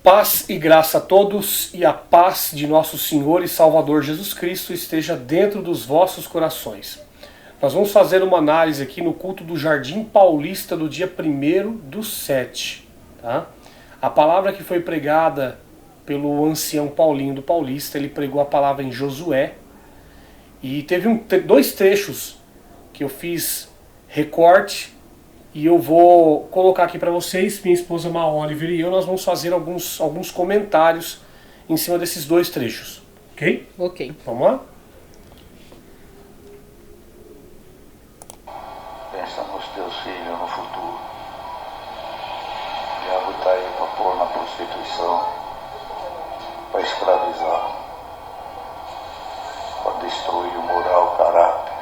Paz e graça a todos, e a paz de nosso Senhor e Salvador Jesus Cristo esteja dentro dos vossos corações. Nós vamos fazer uma análise aqui no culto do Jardim Paulista do dia 1º/7. Tá? A palavra que foi pregada pelo ancião Paulinho do Paulista, ele pregou a palavra em Josué, e teve dois trechos que eu fiz recorte, e eu vou colocar aqui para vocês. Minha esposa Ma Oliver e eu, nós vamos fazer alguns comentários em cima desses dois trechos. Ok? Ok. Vamos lá? Pensa nos teus filhos no futuro. O diabo está aí para pôr na prostituição, para escravizar, para destruir o moral, o caráter.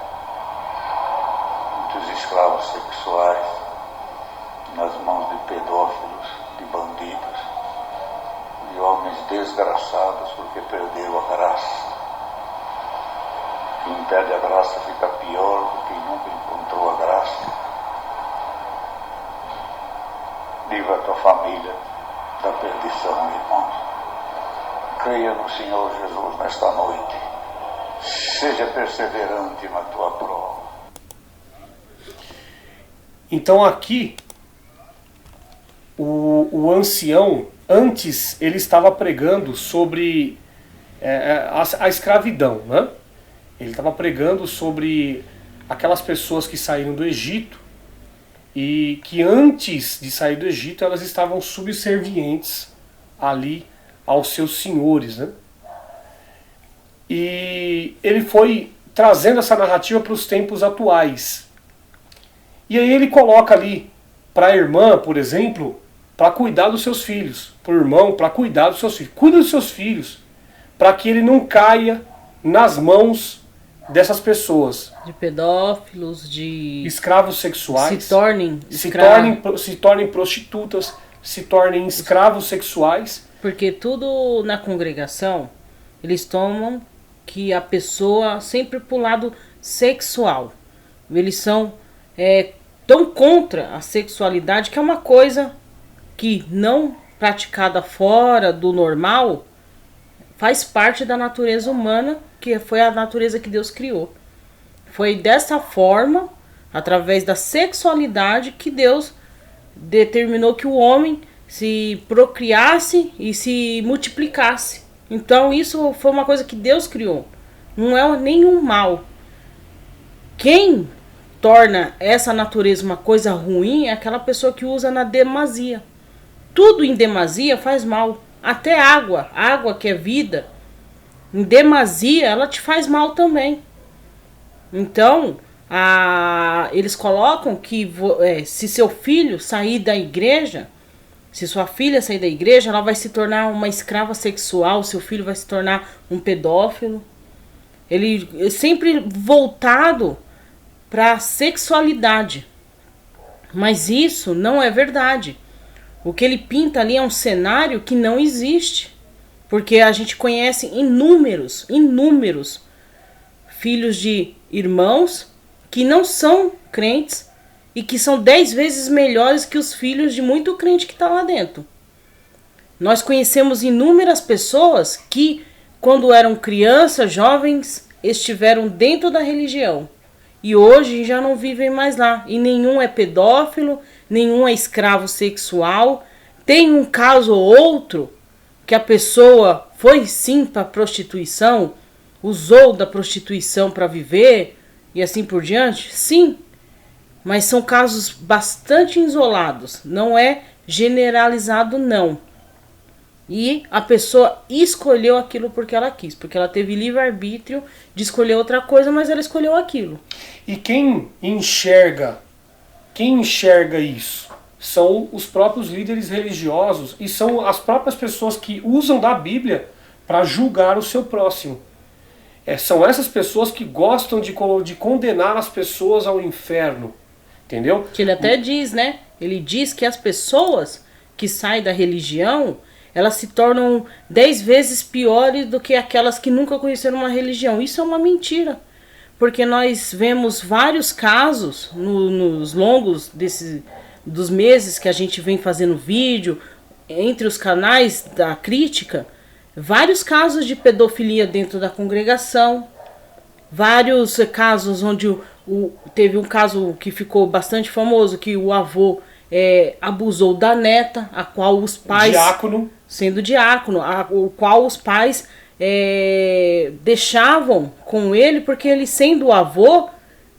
Muitos escravos sexuais nas mãos de pedófilos, de bandidos, de homens desgraçados porque perderam a graça. Quem perde a graça fica pior do que quem nunca encontrou a graça. Livra a tua família da perdição, irmãos. Creia no Senhor Jesus nesta noite. Seja perseverante na tua prova. Então aqui, o ancião, antes ele estava pregando sobre a escravidão, né? Ele estava pregando sobre aquelas pessoas que saíram do Egito e que antes de sair do Egito elas estavam subservientes ali aos seus senhores, né? E ele foi trazendo essa narrativa para os tempos atuais. E aí ele coloca ali para a irmã, por exemplo, para cuidar dos seus filhos, para o irmão, para cuidar dos seus filhos. Cuida dos seus filhos, para que ele não caia nas mãos dessas pessoas. De pedófilos, de escravos sexuais. Se tornem prostitutas, se tornem escravos sexuais. Porque tudo na congregação, eles tomam que a pessoa sempre pro lado sexual. Eles são tão contra a sexualidade, que é uma coisa que não praticada fora do normal, faz parte da natureza humana, que foi a natureza que Deus criou. Foi dessa forma, através da sexualidade, que Deus determinou que o homem se procriasse e se multiplicasse. Então isso foi uma coisa que Deus criou. Não é nenhum mal. Quem torna essa natureza uma coisa ruim é aquela pessoa que usa na demasia. Tudo em demasia faz mal. Até água que é vida, em demasia ela te faz mal também. Então, eles colocam que se seu filho sair da igreja, se sua filha sair da igreja, ela vai se tornar uma escrava sexual, seu filho vai se tornar um pedófilo. Ele é sempre voltado para a sexualidade. Mas isso não é verdade. O que ele pinta ali é um cenário que não existe. Porque a gente conhece inúmeros filhos de irmãos que não são crentes e que são 10 vezes melhores que os filhos de muito crente que está lá dentro. Nós conhecemos inúmeras pessoas que, quando eram crianças, jovens, estiveram dentro da religião. E hoje já não vivem mais lá. E nenhum é pedófilo, nenhum é escravo sexual. Tem um caso ou outro que a pessoa foi sim para a prostituição, usou da prostituição para viver e assim por diante. Sim, mas são casos bastante isolados. Não é generalizado, não. E a pessoa escolheu aquilo porque ela quis, porque ela teve livre-arbítrio de escolher outra coisa, mas ela escolheu aquilo. E quem enxerga isso são os próprios líderes religiosos e são as próprias pessoas que usam da Bíblia para julgar o seu próximo. São essas pessoas que gostam de condenar as pessoas ao inferno, entendeu? Que ele até diz, né? Ele diz que as pessoas que saem da religião, elas se tornam 10 vezes piores do que aquelas que nunca conheceram uma religião. Isso é uma mentira. Porque nós vemos vários casos nos longos dos meses que a gente vem fazendo vídeo, entre os canais da crítica, vários casos de pedofilia dentro da congregação, vários casos onde teve um caso que ficou bastante famoso, que o avô abusou da neta, a qual os pais... Diácono. Sendo diácono, o qual os pais deixavam com ele, porque ele, sendo o avô,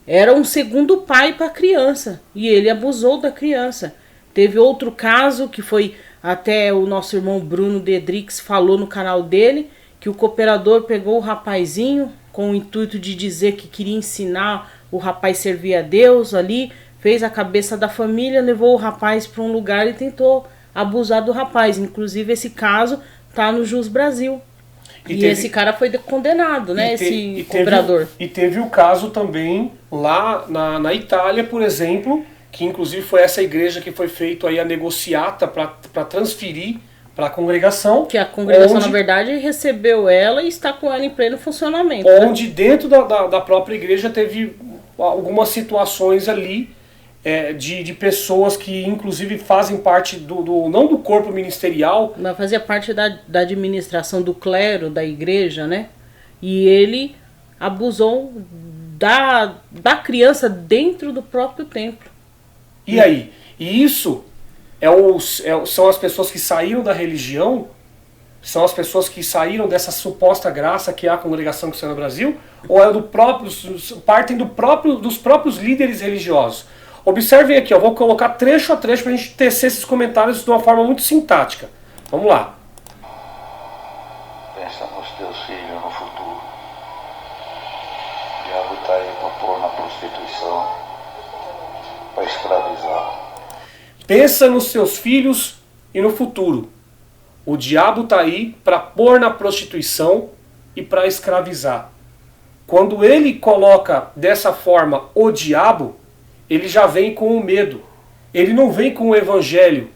era um segundo pai para a criança, e ele abusou da criança. Teve outro caso que foi, até o nosso irmão Bruno Dedrix falou no canal dele, que o cooperador pegou o rapazinho com o intuito de dizer que queria ensinar o rapaz a servir a Deus ali, fez a cabeça da família, levou o rapaz para um lugar e tentou abusar do rapaz. Inclusive esse caso tá no Jus Brasil. E esse cara foi condenado, né? Esse cooperador. E teve o caso também lá na Itália, por exemplo, que inclusive foi essa igreja que foi feito aí a negociata para transferir para a congregação. Que a congregação, na verdade, recebeu ela e está com ela em pleno funcionamento. Onde dentro da própria igreja teve algumas situações ali de pessoas que inclusive fazem parte não do corpo ministerial. Mas fazia parte da administração do clero, da igreja, né? E ele abusou da criança dentro do próprio templo. E aí? E isso são as pessoas que saíram da religião? São as pessoas que saíram dessa suposta graça que é a Congregação Cristã no Brasil? Ou partem dos próprios líderes religiosos? Observem aqui, vou colocar trecho a trecho para a gente tecer esses comentários de uma forma muito sintática. Vamos lá. Pensa nos teus filhos no futuro. O diabo está aí para pôr na prostituição, para escravizar. Pensa nos seus filhos e no futuro. O diabo está aí para pôr na prostituição e para escravizar. Quando ele coloca dessa forma o diabo, ele já vem com o medo. Ele não vem com o evangelho.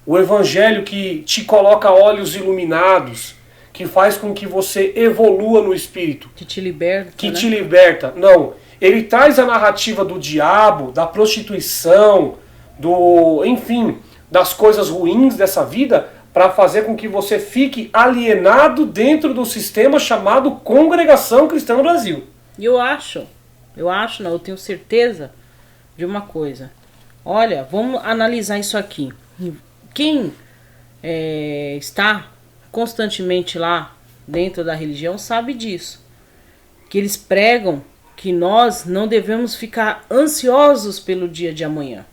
O evangelho que te coloca olhos iluminados, que faz com que você evolua no espírito. Que te liberta. Que te liberta. Não. Ele traz a narrativa do diabo, da prostituição, enfim, das coisas ruins dessa vida, para fazer com que você fique alienado dentro do sistema chamado Congregação Cristã no Brasil. E eu tenho certeza de uma coisa. Olha, vamos analisar isso aqui. Quem está constantemente lá dentro da religião sabe disso. Que eles pregam que nós não devemos ficar ansiosos pelo dia de amanhã.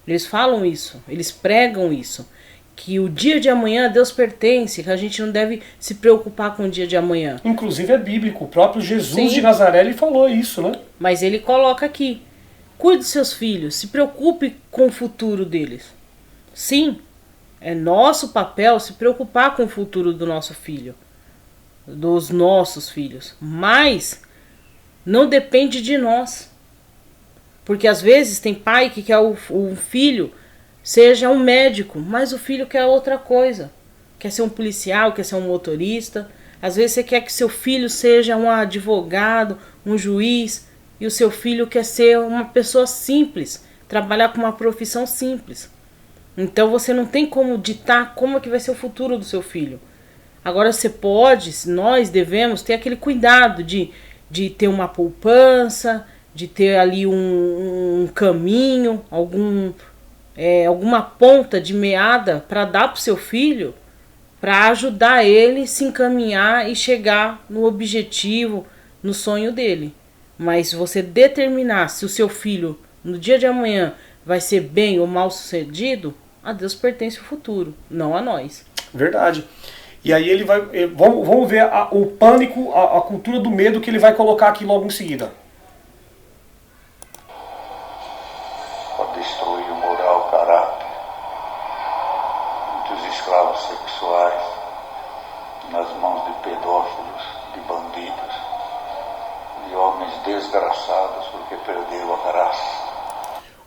Eles falam isso, eles pregam isso. Que o dia de amanhã a Deus pertence, que a gente não deve se preocupar com o dia de amanhã. Inclusive é bíblico, o próprio Jesus de Nazaré ele falou isso, né? Mas ele coloca aqui: cuide dos seus filhos, se preocupe com o futuro deles. Sim, é nosso papel se preocupar com o futuro do nosso filho, dos nossos filhos. Mas não depende de nós. Porque às vezes tem pai que quer o filho seja um médico, mas o filho quer outra coisa. Quer ser um policial, quer ser um motorista. Às vezes você quer que seu filho seja um advogado, um juiz, e o seu filho quer ser uma pessoa simples, trabalhar com uma profissão simples. Então você não tem como ditar como é que vai ser o futuro do seu filho. Agora nós devemos ter aquele cuidado de ter uma poupança, de ter ali um caminho, alguma ponta de meada para dar para o seu filho, para ajudar ele a se encaminhar e chegar no objetivo, no sonho dele. Mas se você determinar se o seu filho no dia de amanhã vai ser bem ou mal sucedido, a Deus pertence o futuro, não a nós. Verdade. E aí ele vai. Vamos ver o pânico, a cultura do medo que ele vai colocar aqui logo em seguida. Para destruir o moral, o caráter. Muitos escravos sexuais nas mãos de pedófilos, de bandidos, de homens desgraçados porque perdeu a graça.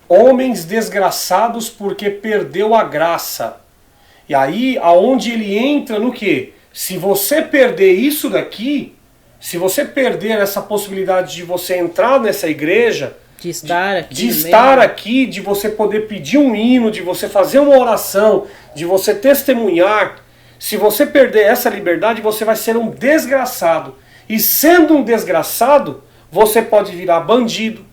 Homens desgraçados porque perdeu a graça. E aí, aonde ele entra no quê? Se você perder isso daqui, se você perder essa possibilidade de você entrar nessa igreja, De estar aqui. De estar aqui, de você poder pedir um hino, de você fazer uma oração, de você testemunhar. Se você perder essa liberdade, você vai ser um desgraçado. E sendo um desgraçado, você pode virar bandido,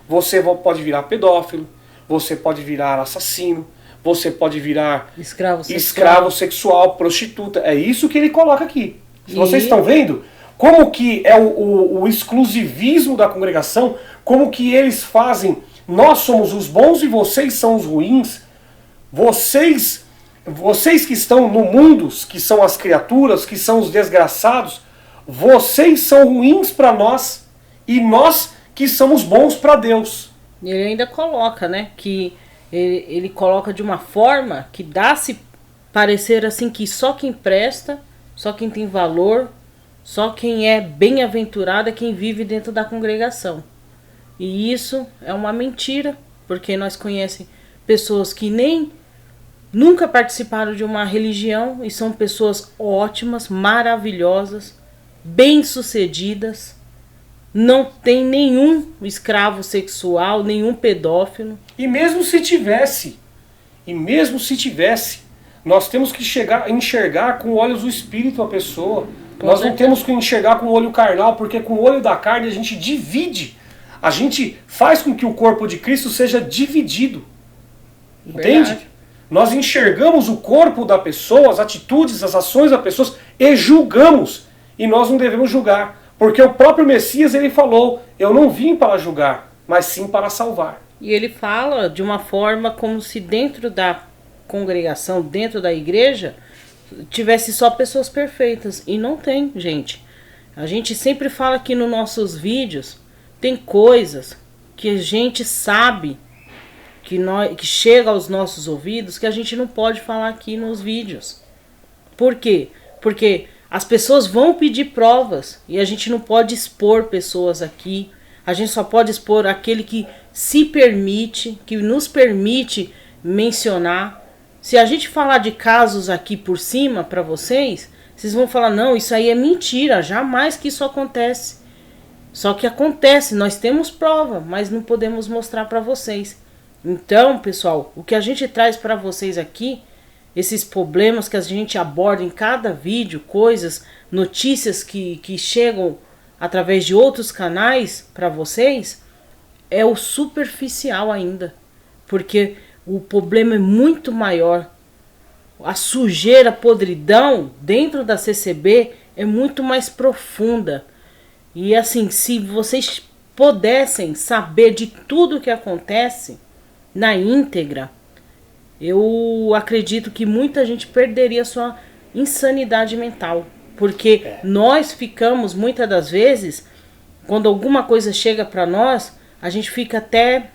você pode virar pedófilo, você pode virar assassino, você pode virar escravo sexual, prostituta. É isso que ele coloca aqui. Vocês estão vendo como que é o exclusivismo da congregação, como que eles fazem, nós somos os bons e vocês são os ruins. Vocês que estão no mundo, que são as criaturas, que são os desgraçados, vocês são ruins para nós e nós que somos bons para Deus. Ele ainda coloca, né, que ele coloca de uma forma que dá-se parecer assim que só quem presta, só quem tem valor, só quem é bem-aventurado é quem vive dentro da congregação. E isso é uma mentira, porque nós conhecemos pessoas que nem nunca participaram de uma religião e são pessoas ótimas, maravilhosas, bem-sucedidas, não tem nenhum escravo sexual, nenhum pedófilo. E mesmo se tivesse, nós temos que enxergar com olhos do Espírito a pessoa. Nós não temos que enxergar com o olho carnal, porque com o olho da carne a gente divide. A gente faz com que o corpo de Cristo seja dividido. Entende? Verdade. Nós enxergamos o corpo da pessoa, as atitudes, as ações da pessoa e julgamos. E nós não devemos julgar. Porque o próprio Messias, ele falou, eu não vim para julgar, mas sim para salvar. E ele fala de uma forma como se dentro da congregação, dentro da igreja, tivesse só pessoas perfeitas. E não tem, gente. A gente sempre fala aqui nos nossos vídeos, tem coisas que a gente sabe, que chega aos nossos ouvidos, que a gente não pode falar aqui nos vídeos. Por quê? Porque as pessoas vão pedir provas e a gente não pode expor pessoas aqui. A gente só pode expor aquele que se permite, que nos permite mencionar. Se a gente falar de casos aqui por cima para vocês, vocês vão falar, não, isso aí é mentira, jamais que isso acontece. Só que acontece, nós temos prova, mas não podemos mostrar para vocês. Então, pessoal, o que a gente traz para vocês aqui, esses problemas que a gente aborda em cada vídeo, coisas, notícias que chegam através de outros canais para vocês, é o superficial ainda. Porque o problema é muito maior. A sujeira, a podridão dentro da CCB é muito mais profunda. E assim, se vocês pudessem saber de tudo o que acontece na íntegra, eu acredito que muita gente perderia sua insanidade mental. Porque nós ficamos, muitas das vezes, quando alguma coisa chega para nós, a gente fica até...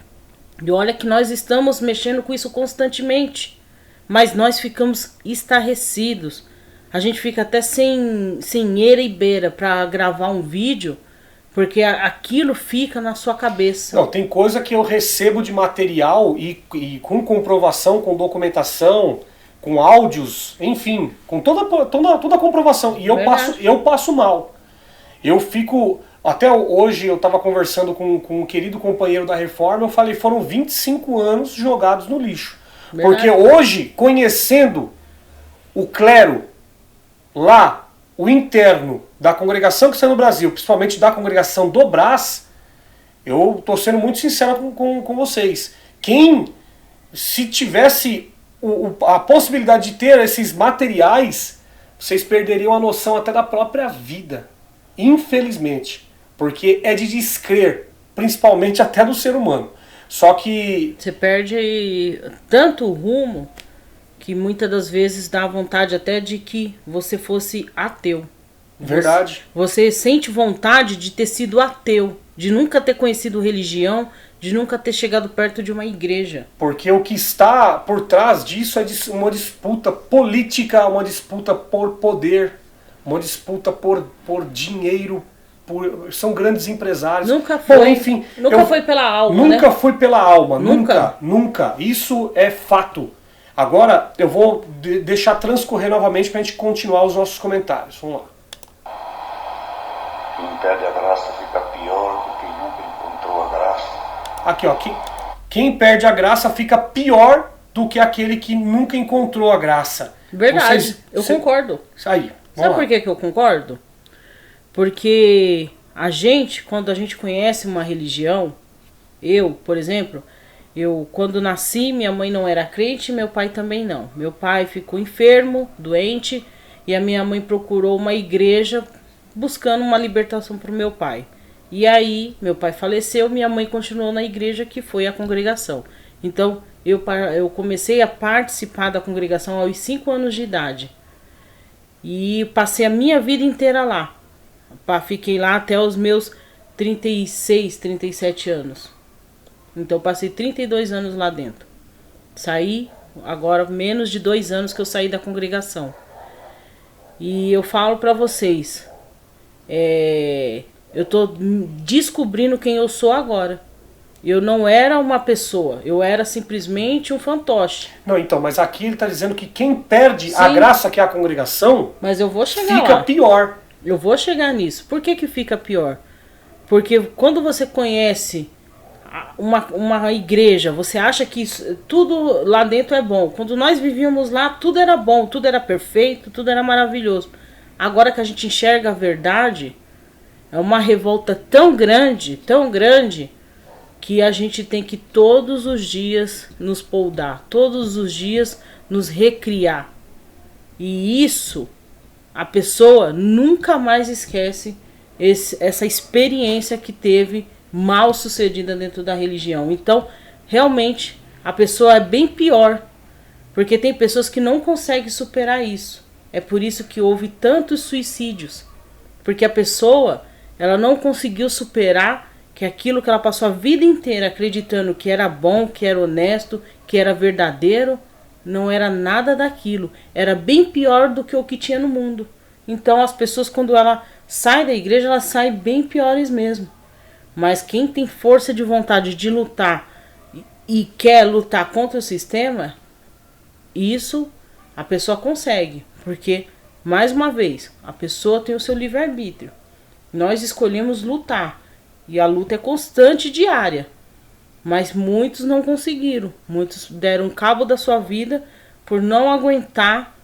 E olha que nós estamos mexendo com isso constantemente. Mas nós ficamos estarrecidos. A gente fica até sem eira e beira para gravar um vídeo, porque aquilo fica na sua cabeça. Não, tem coisa que eu recebo de material e com comprovação, com documentação, com áudios, enfim, com toda a comprovação. E eu passo mal. Eu fico... Até hoje eu estava conversando com um querido companheiro da Reforma, eu falei, foram 25 anos jogados no lixo. Verdade. Porque hoje, conhecendo o clero lá, o interno da congregação que está no Brasil, principalmente da congregação do Brás, eu estou sendo muito sincero com vocês. Se tivesse a possibilidade de ter esses materiais, vocês perderiam a noção até da própria vida. Infelizmente. Porque é de descrer, principalmente até do ser humano. Só que... Você perde tanto o rumo que muitas das vezes dá vontade até de que você fosse ateu. Verdade. Você sente vontade de ter sido ateu, de nunca ter conhecido religião, de nunca ter chegado perto de uma igreja. Porque o que está por trás disso é uma disputa política, uma disputa por poder, uma disputa por dinheiro. São grandes empresários. Nunca foi. Bom, enfim, nunca foi pela alma. Nunca foi pela alma. Nunca. Isso é fato. Agora eu vou deixar transcorrer novamente para a gente continuar os nossos comentários. Vamos lá. Quem perde a graça fica pior do que nunca encontrou a graça. Aqui, ó. Quem perde a graça fica pior do que aquele que nunca encontrou a graça. Verdade, eu concordo. Isso aí. Sabe por que eu concordo? Porque a gente, quando a gente conhece uma religião, eu, por exemplo, quando nasci, minha mãe não era crente, meu pai também não. Meu pai ficou enfermo, doente, e a minha mãe procurou uma igreja buscando uma libertação para o meu pai. E aí, meu pai faleceu, minha mãe continuou na igreja, que foi a congregação. Então, eu comecei a participar da congregação aos 5 anos de idade. E passei a minha vida inteira lá. Fiquei lá até os meus 36, 37 anos. Então, passei 32 anos lá dentro. Saí, agora menos de 2 anos que eu saí da congregação. E eu falo pra vocês, eu tô descobrindo quem eu sou agora. Eu não era uma pessoa, eu era simplesmente um fantoche. Não, então, mas aqui ele está dizendo que quem perde Sim, a graça que é a congregação, mas eu vou chegar fica lá. pior. Eu vou chegar nisso. Por que fica pior? Porque quando você conhece uma igreja, você acha que tudo lá dentro é bom. Quando nós vivíamos lá, tudo era bom, tudo era perfeito, tudo era maravilhoso. Agora que a gente enxerga a verdade, é uma revolta tão grande, que a gente tem que todos os dias nos poldar, todos os dias nos recriar. E isso, a pessoa nunca mais esquece essa experiência que teve mal sucedida dentro da religião. Então, realmente, a pessoa é bem pior, porque tem pessoas que não conseguem superar isso. É por isso que houve tantos suicídios, porque a pessoa, ela não conseguiu superar que aquilo que ela passou a vida inteira acreditando que era bom, que era honesto, que era verdadeiro, não era nada daquilo. Era bem pior do que o que tinha no mundo. Então as pessoas, quando ela sai da igreja, elas saem bem piores mesmo. Mas quem tem força de vontade de lutar e quer lutar contra o sistema, isso a pessoa consegue. Porque, mais uma vez, a pessoa tem o seu livre-arbítrio. Nós escolhemos lutar. E a luta é constante, diária. Mas muitos não conseguiram. Muitos deram cabo da sua vida por não aguentar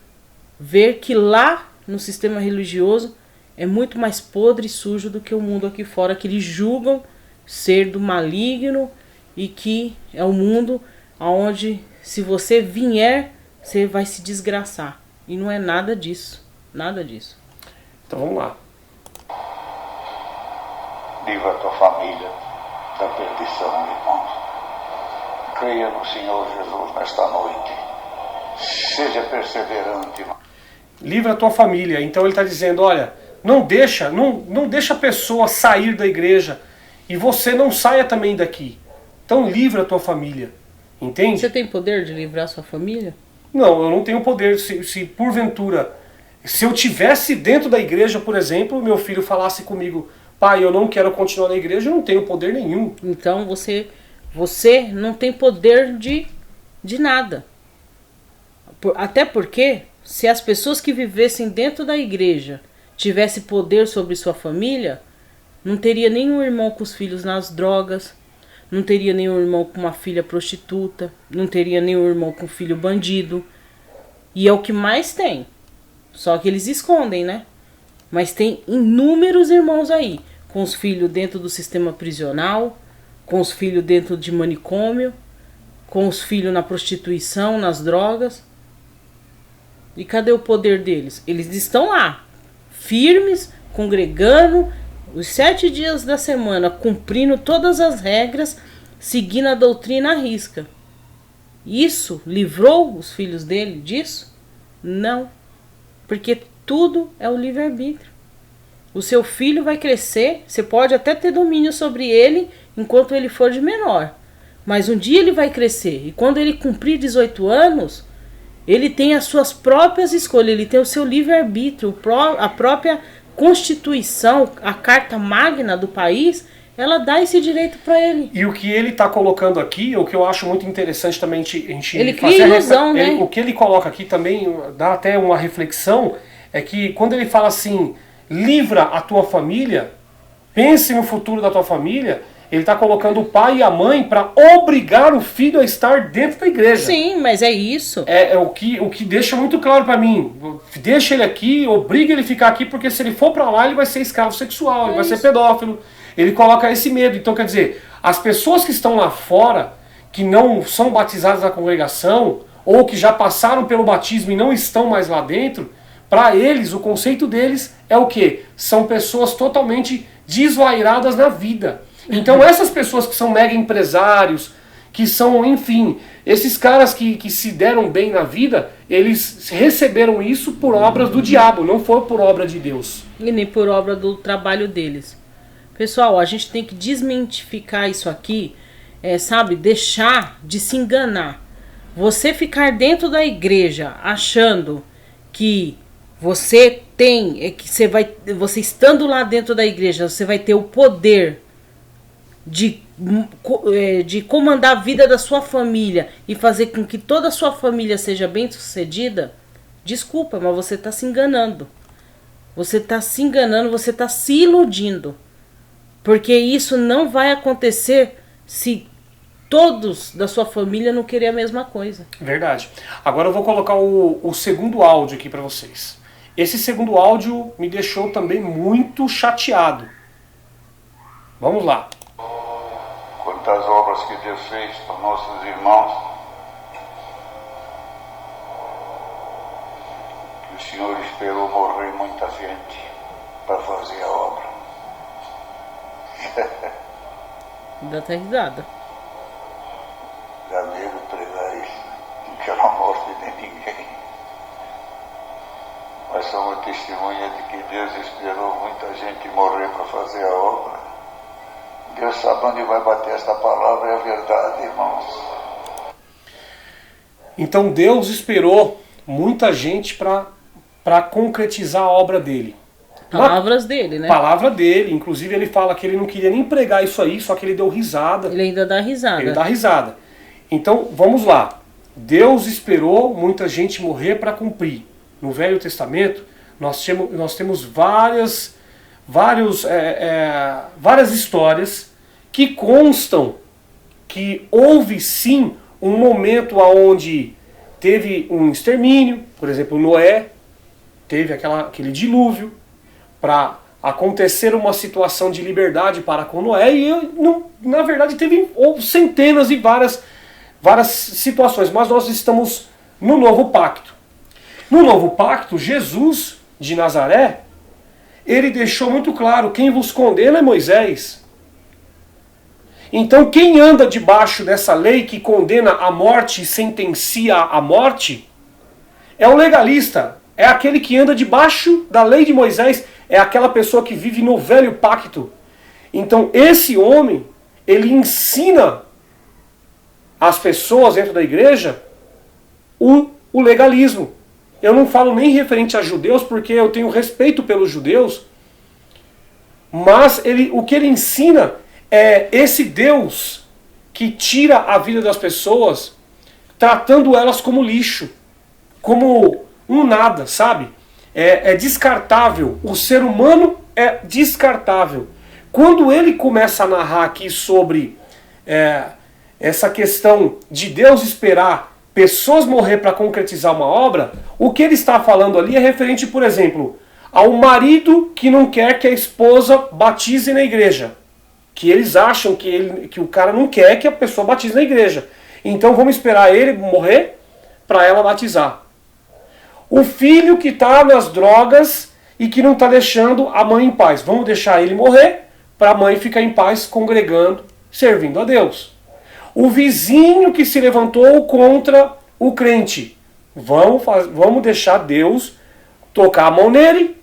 ver que lá no sistema religioso é muito mais podre e sujo do que o mundo aqui fora, que eles julgam ser do maligno e que é um mundo onde, se você vier, você vai se desgraçar. E não é nada disso. Nada disso. Então vamos lá. Livra a tua família da perdição, irmãos. Creia no Senhor Jesus nesta noite. Seja perseverante. Livra a tua família. Então ele está dizendo, olha, não deixa a pessoa sair da igreja e você não saia também daqui. Então livra a tua família. Entende? Você tem poder de livrar sua família? Não, eu não tenho poder. Se porventura, se eu tivesse dentro da igreja, por exemplo, meu filho falasse comigo, pai, eu não quero continuar na igreja, eu não tenho poder nenhum. Então você não tem poder de nada. Até porque, se as pessoas que vivessem dentro da igreja tivessem poder sobre sua família, não teria nenhum irmão com os filhos nas drogas, não teria nenhum irmão com uma filha prostituta, não teria nenhum irmão com filho bandido. E é o que mais tem. Só que eles escondem, né? Mas tem inúmeros irmãos aí, com os filhos dentro do sistema prisional, com os filhos dentro de manicômio, com os filhos na prostituição, nas drogas. E cadê o poder deles? Eles estão lá, firmes, congregando, os 7 dias da semana, cumprindo todas as regras, seguindo a doutrina à risca. Isso livrou os filhos dele disso? Não. Porque tudo é o livre-arbítrio. O seu filho vai crescer, você pode até ter domínio sobre ele enquanto ele for de menor. Mas um dia ele vai crescer. E quando ele cumprir 18 anos, ele tem as suas próprias escolhas, ele tem o seu livre-arbítrio, a própria Constituição, a Carta Magna do país, ela dá esse direito para ele. E o que ele está colocando aqui, o que eu acho muito interessante também a gente ele cria ilusão, né? O que ele coloca aqui também dá até uma reflexão, é que quando ele fala assim, livra a tua família, pense no futuro da tua família, Ele está colocando o pai e a mãe para obrigar o filho a estar dentro da igreja. Sim, mas é isso. É o que deixa muito claro para mim. Deixa ele aqui, obriga ele a ficar aqui, porque se ele for para lá, ele vai ser escravo sexual, ele vai ser pedófilo. Ele coloca esse medo. Então, quer dizer, as pessoas que estão lá fora, que não são batizadas na congregação, ou que já passaram pelo batismo e não estão mais lá dentro, para eles, o conceito deles é o quê? São pessoas totalmente desvairadas na vida. Então essas pessoas que são mega empresários, que são, enfim, esses caras que se deram bem na vida, eles receberam isso por obras do diabo, não foi por obra de Deus. E nem por obra do trabalho deles. Pessoal, a gente tem que desmitificar isso aqui, sabe? Deixar de se enganar. Você ficar dentro da igreja achando que você tem, você estando lá dentro da igreja, você vai ter o poder de comandar a vida da sua família e fazer com que toda a sua família seja bem sucedida, desculpa, mas você está se enganando. Você está se enganando, você está se iludindo. Porque isso não vai acontecer se todos da sua família não querem a mesma coisa. Verdade. Agora eu vou colocar o segundo áudio aqui para vocês. Esse segundo áudio me deixou também muito chateado. Vamos lá. Quantas obras que Deus fez para nossos irmãos, que o Senhor esperou morrer muita gente para fazer a obra. Dá até risada. Dá medo pregar isso, não quero a morte de ninguém. Mas somos testemunha de que Deus esperou muita gente morrer para fazer a obra. Deus sabe onde vai bater esta palavra, é a verdade, irmãos. Então Deus esperou muita gente para concretizar a obra dele. Palavras dele, né? Palavra dele. Inclusive ele fala que ele não queria nem pregar isso aí, só que ele deu risada. Ele ainda dá risada. Ele dá risada. Então, vamos lá. Deus esperou muita gente morrer para cumprir. No Velho Testamento, nós temos várias histórias que constam que houve sim um momento onde teve um extermínio. Por exemplo, Noé teve aquele dilúvio para acontecer uma situação de liberdade para com Noé, e na verdade houve centenas e várias situações, mas nós estamos no Novo Pacto. No Novo Pacto, Jesus de Nazaré, ele deixou muito claro: quem vos condena é Moisés. Então quem anda debaixo dessa lei que condena a morte e sentencia a morte é o legalista, é aquele que anda debaixo da lei de Moisés, é aquela pessoa que vive no Velho Pacto. Então esse homem, ele ensina as pessoas dentro da igreja o legalismo. Eu não falo nem referente a judeus, porque eu tenho respeito pelos judeus, mas o que ele ensina é esse Deus que tira a vida das pessoas, tratando elas como lixo, como um nada, sabe? É descartável. O ser humano é descartável. Quando ele começa a narrar aqui sobre essa questão de Deus esperar pessoas morrer para concretizar uma obra, o que ele está falando ali é referente, por exemplo, ao marido que não quer que a esposa batize na igreja. Que eles acham que o cara não quer que a pessoa batize na igreja. Então vamos esperar ele morrer para ela batizar. O filho que está nas drogas e que não está deixando a mãe em paz. Vamos deixar ele morrer para a mãe ficar em paz, congregando, servindo a Deus. O vizinho que se levantou contra o crente. Vamos deixar Deus tocar a mão nele,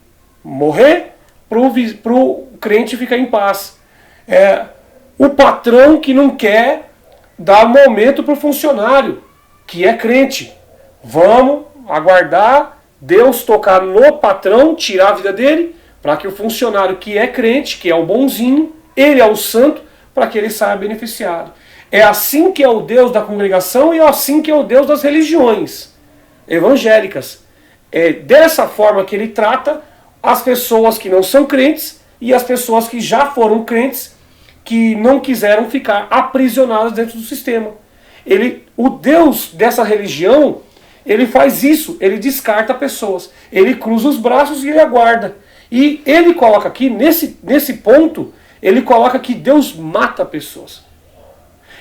morrer, para o crente ficar em paz. O patrão que não quer dar momento para o funcionário, que é crente. Vamos aguardar Deus tocar no patrão, tirar a vida dele, para que o funcionário que é crente, que é o bonzinho, ele é o santo, para que ele saia beneficiado. É assim que é o Deus da congregação e é assim que é o Deus das religiões evangélicas. É dessa forma que ele trata as pessoas que não são crentes e as pessoas que já foram crentes, que não quiseram ficar aprisionados dentro do sistema. O Deus dessa religião, ele faz isso, ele descarta pessoas. Ele cruza os braços e ele aguarda. E ele coloca aqui, nesse ponto, ele coloca que Deus mata pessoas.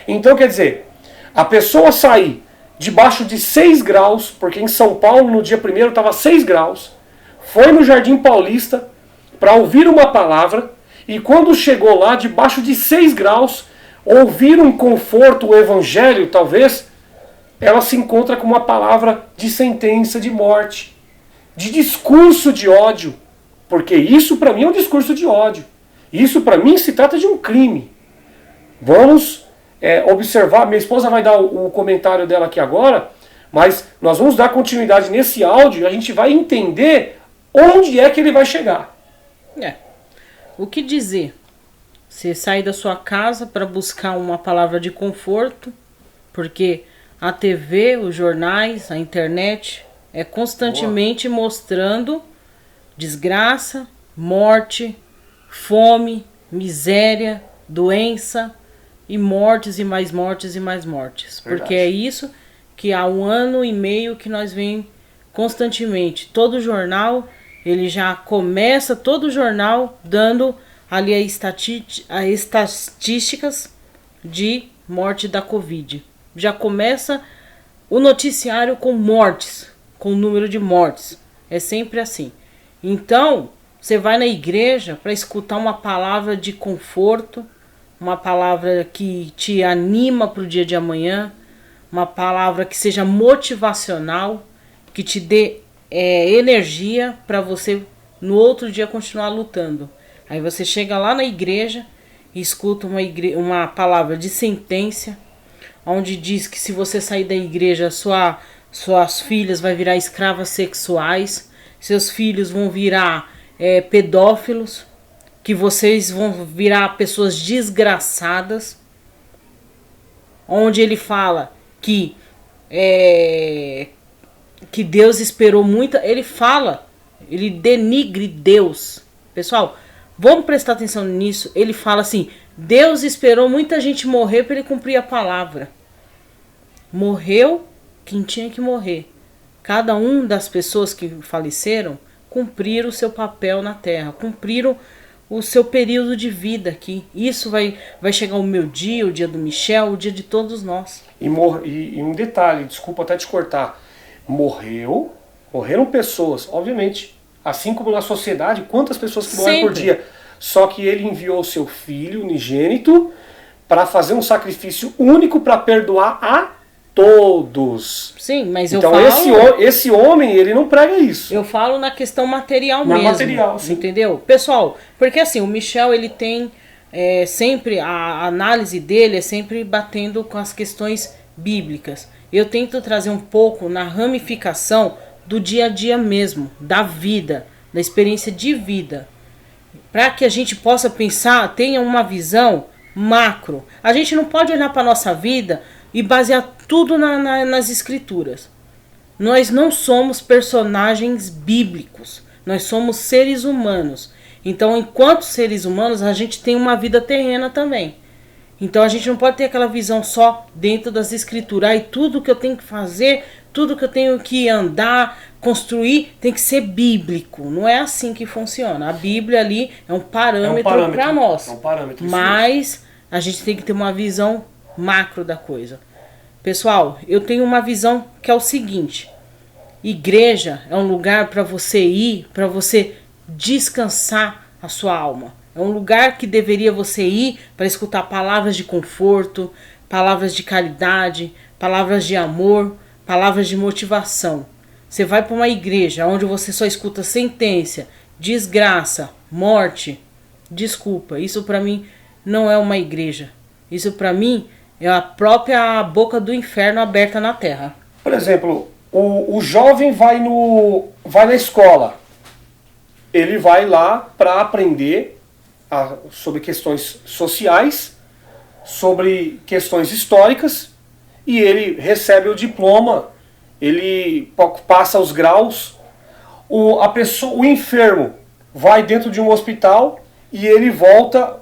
Então quer dizer, a pessoa sair debaixo de 6 graus, porque em São Paulo no dia 1º estava 6 graus, foi no Jardim Paulista para ouvir uma palavra, e quando chegou lá, debaixo de 6 graus, ouvir um conforto, o evangelho talvez, ela se encontra com uma palavra de sentença de morte, de discurso de ódio, porque isso para mim é um discurso de ódio. Isso para mim se trata de um crime. Vamos observar, minha esposa vai dar o comentário dela aqui agora, mas nós vamos dar continuidade nesse áudio e a gente vai entender onde é que ele vai chegar. O que dizer? Você sai da sua casa para buscar uma palavra de conforto, porque a TV, os jornais, a internet é constantemente mostrando desgraça, morte, fome, miséria, doença e mortes e mais mortes e mais mortes. Verdade. Porque é isso que há 1 ano e meio que nós vemos constantemente. Todo jornal, ele já começa, todo jornal, dando ali as estatísticas de morte da Covid. Já começa o noticiário com mortes, com o número de mortes. É sempre assim. Então, você vai na igreja para escutar uma palavra de conforto, uma palavra que te anima para o dia de amanhã, uma palavra que seja motivacional, que te dê energia para você no outro dia continuar lutando. Aí você chega lá na igreja e escuta uma palavra de sentença, onde diz que se você sair da igreja, suas filhas vão virar escravas sexuais, seus filhos vão virar pedófilos, que vocês vão virar pessoas desgraçadas, onde ele fala que Deus esperou muito, ele denigre Deus. Pessoal, vamos prestar atenção nisso. Ele fala assim, Deus esperou muita gente morrer para ele cumprir a palavra. Morreu quem tinha que morrer. Cada um das pessoas que faleceram cumpriram o seu papel na terra, cumpriram o seu período de vida aqui. Isso vai chegar o meu dia, o dia do Michel, o dia de todos nós. E um detalhe, desculpa até te cortar, morreram pessoas, obviamente, assim como na sociedade, quantas pessoas que morrem por dia. Só que ele enviou o seu filho unigênito para fazer um sacrifício único para perdoar a todos. Sim, mas então, eu falo... esse homem, ele não prega isso. Eu falo na questão material mesmo. Material, sim. Entendeu? Pessoal, porque assim, o Michel, ele tem sempre, a análise dele é sempre batendo com as questões bíblicas. Eu tento trazer um pouco na ramificação do dia a dia mesmo, da vida, da experiência de vida. Para que a gente possa pensar, tenha uma visão macro. A gente não pode olhar para a nossa vida e basear tudo nas escrituras. Nós não somos personagens bíblicos. Nós somos seres humanos. Então, enquanto seres humanos, a gente tem uma vida terrena também. Então, a gente não pode ter aquela visão só dentro das escrituras. E tudo que eu tenho que fazer, tudo que eu tenho que andar, construir, tem que ser bíblico. Não é assim que funciona. A Bíblia ali é um parâmetro para nós. É um parâmetro. Mas a gente tem que ter uma visão macro da coisa. Pessoal, eu tenho uma visão que é o seguinte: igreja é um lugar para você ir, para você descansar a sua alma. É um lugar que deveria você ir para escutar palavras de conforto, palavras de caridade, palavras de amor, palavras de motivação. Você vai para uma igreja onde você só escuta sentença, desgraça, morte. Desculpa, isso para mim não é uma igreja. Isso para mim é a própria boca do inferno aberta na terra. Por exemplo, o jovem vai na escola. Ele vai lá para aprender sobre questões sociais, sobre questões históricas, e ele recebe o diploma, ele passa os graus. O enfermo vai dentro de um hospital e ele volta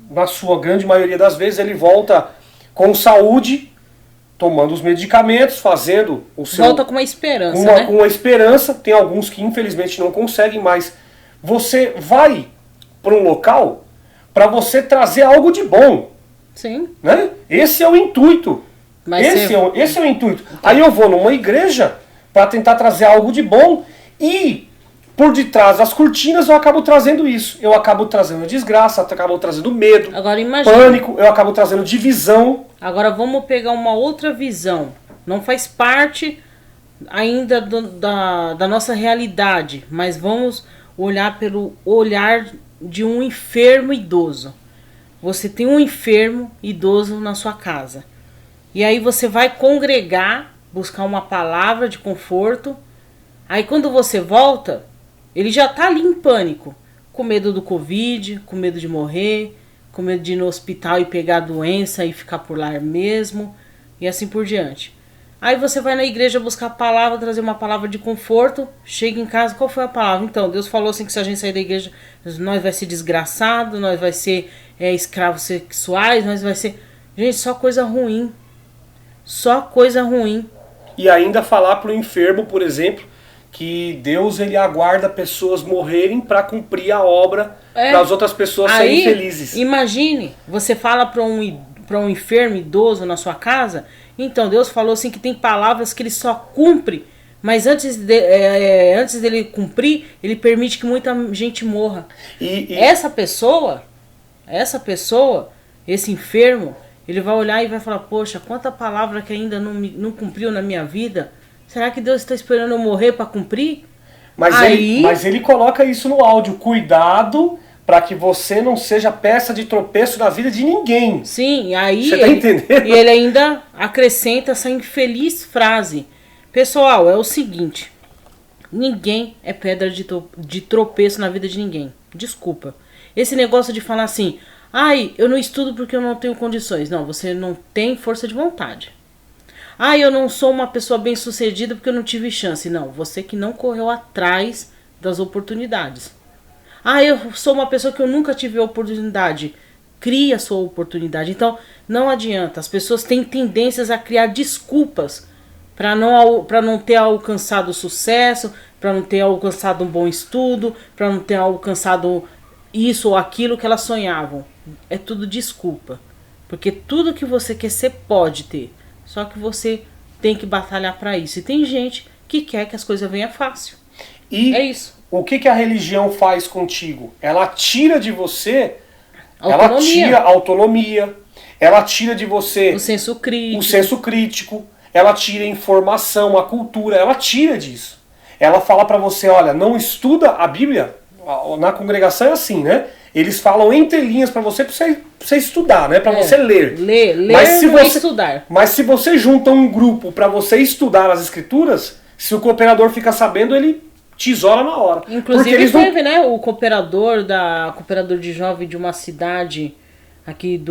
na sua grande maioria das vezes, ele volta com saúde, tomando os medicamentos, fazendo o seu... Volta com uma esperança, né? Com uma esperança. Tem alguns que infelizmente não conseguem, mas você vai para um local para você trazer algo de bom. Sim. Né? Esse é o intuito. Mas Esse é o intuito. Aí eu vou numa igreja para tentar trazer algo de bom e por detrás das cortinas eu acabo trazendo isso. Eu acabo trazendo desgraça, eu acabo trazendo medo, Agora imagina. pânico, eu acabo trazendo divisão. Agora vamos pegar uma outra visão. Não faz parte ainda da nossa realidade, mas vamos olhar pelo olhar de um enfermo idoso. Você tem um enfermo idoso na sua casa. E aí você vai congregar, buscar uma palavra de conforto. Aí quando você volta, ele já está ali em pânico, com medo do Covid, com medo de morrer, com medo de ir no hospital e pegar a doença e ficar por lá mesmo, e assim por diante. Aí você vai na igreja buscar a palavra, trazer uma palavra de conforto, chega em casa, qual foi a palavra? Então, Deus falou assim que se a gente sair da igreja, nós vai ser desgraçado, nós vai ser escravos sexuais, nós vai ser... Gente, só coisa ruim. Só coisa ruim. E ainda falar para o enfermo, por exemplo, que Deus ele aguarda pessoas morrerem para cumprir a obra para as outras pessoas serem felizes. Imagine, você fala para um enfermo idoso na sua casa, então Deus falou assim que tem palavras que ele só cumpre, mas antes dele cumprir, ele permite que muita gente morra. Essa pessoa, esse enfermo, ele vai olhar e vai falar, poxa, quanta palavra que ainda não cumpriu na minha vida. Será que Deus está esperando eu morrer para cumprir? Mas ele coloca isso no áudio. Cuidado para que você não seja peça de tropeço na vida de ninguém. Sim, aí você tá entendendo? E ele ainda acrescenta essa infeliz frase. Pessoal, é o seguinte. Ninguém é pedra de tropeço na vida de ninguém. Desculpa. Esse negócio de falar assim... Ai, eu não estudo porque eu não tenho condições. Não, você não tem força de vontade. Ai, eu não sou uma pessoa bem-sucedida porque eu não tive chance. Não, você que não correu atrás das oportunidades. Ai, eu sou uma pessoa que eu nunca tive oportunidade. Crie a sua oportunidade. Então, não adianta. As pessoas têm tendências a criar desculpas para não ter alcançado sucesso, para não ter alcançado um bom estudo, para não ter alcançado isso ou aquilo que elas sonhavam. É tudo desculpa. Porque tudo que você quer, você pode ter. Só que você tem que batalhar para isso. E tem gente que quer que as coisas venham fácil. E é isso. O que a religião faz contigo? Ela tira de você autonomia. Ela tira a autonomia. Ela tira de você o senso crítico. Ela tira a informação, a cultura. Ela tira disso. Ela fala para você, olha, não estuda a Bíblia. Na congregação é assim, né? Eles falam entre linhas para você estudar, né? Para você ler. Ler estudar. Mas se você junta um grupo para você estudar as escrituras, se o cooperador fica sabendo, ele te isola na hora. Inclusive teve, né? O cooperador de jovem de uma cidade aqui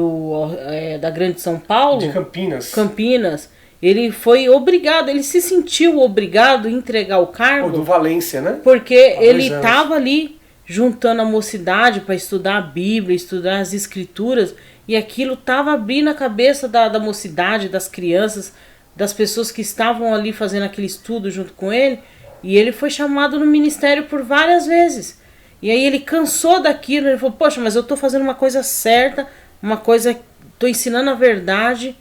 da Grande São Paulo. De Campinas. Campinas. Ele foi obrigado, ele se sentiu obrigado a entregar o cargo. Do Valência, né? Porque ele estava ali juntando a mocidade para estudar a Bíblia, estudar as escrituras, e aquilo estava abrindo a cabeça da mocidade, das crianças, das pessoas que estavam ali fazendo aquele estudo junto com ele, e ele foi chamado no ministério por várias vezes. E aí ele cansou daquilo, ele falou, poxa, mas eu estou fazendo uma coisa certa, estou ensinando a verdade,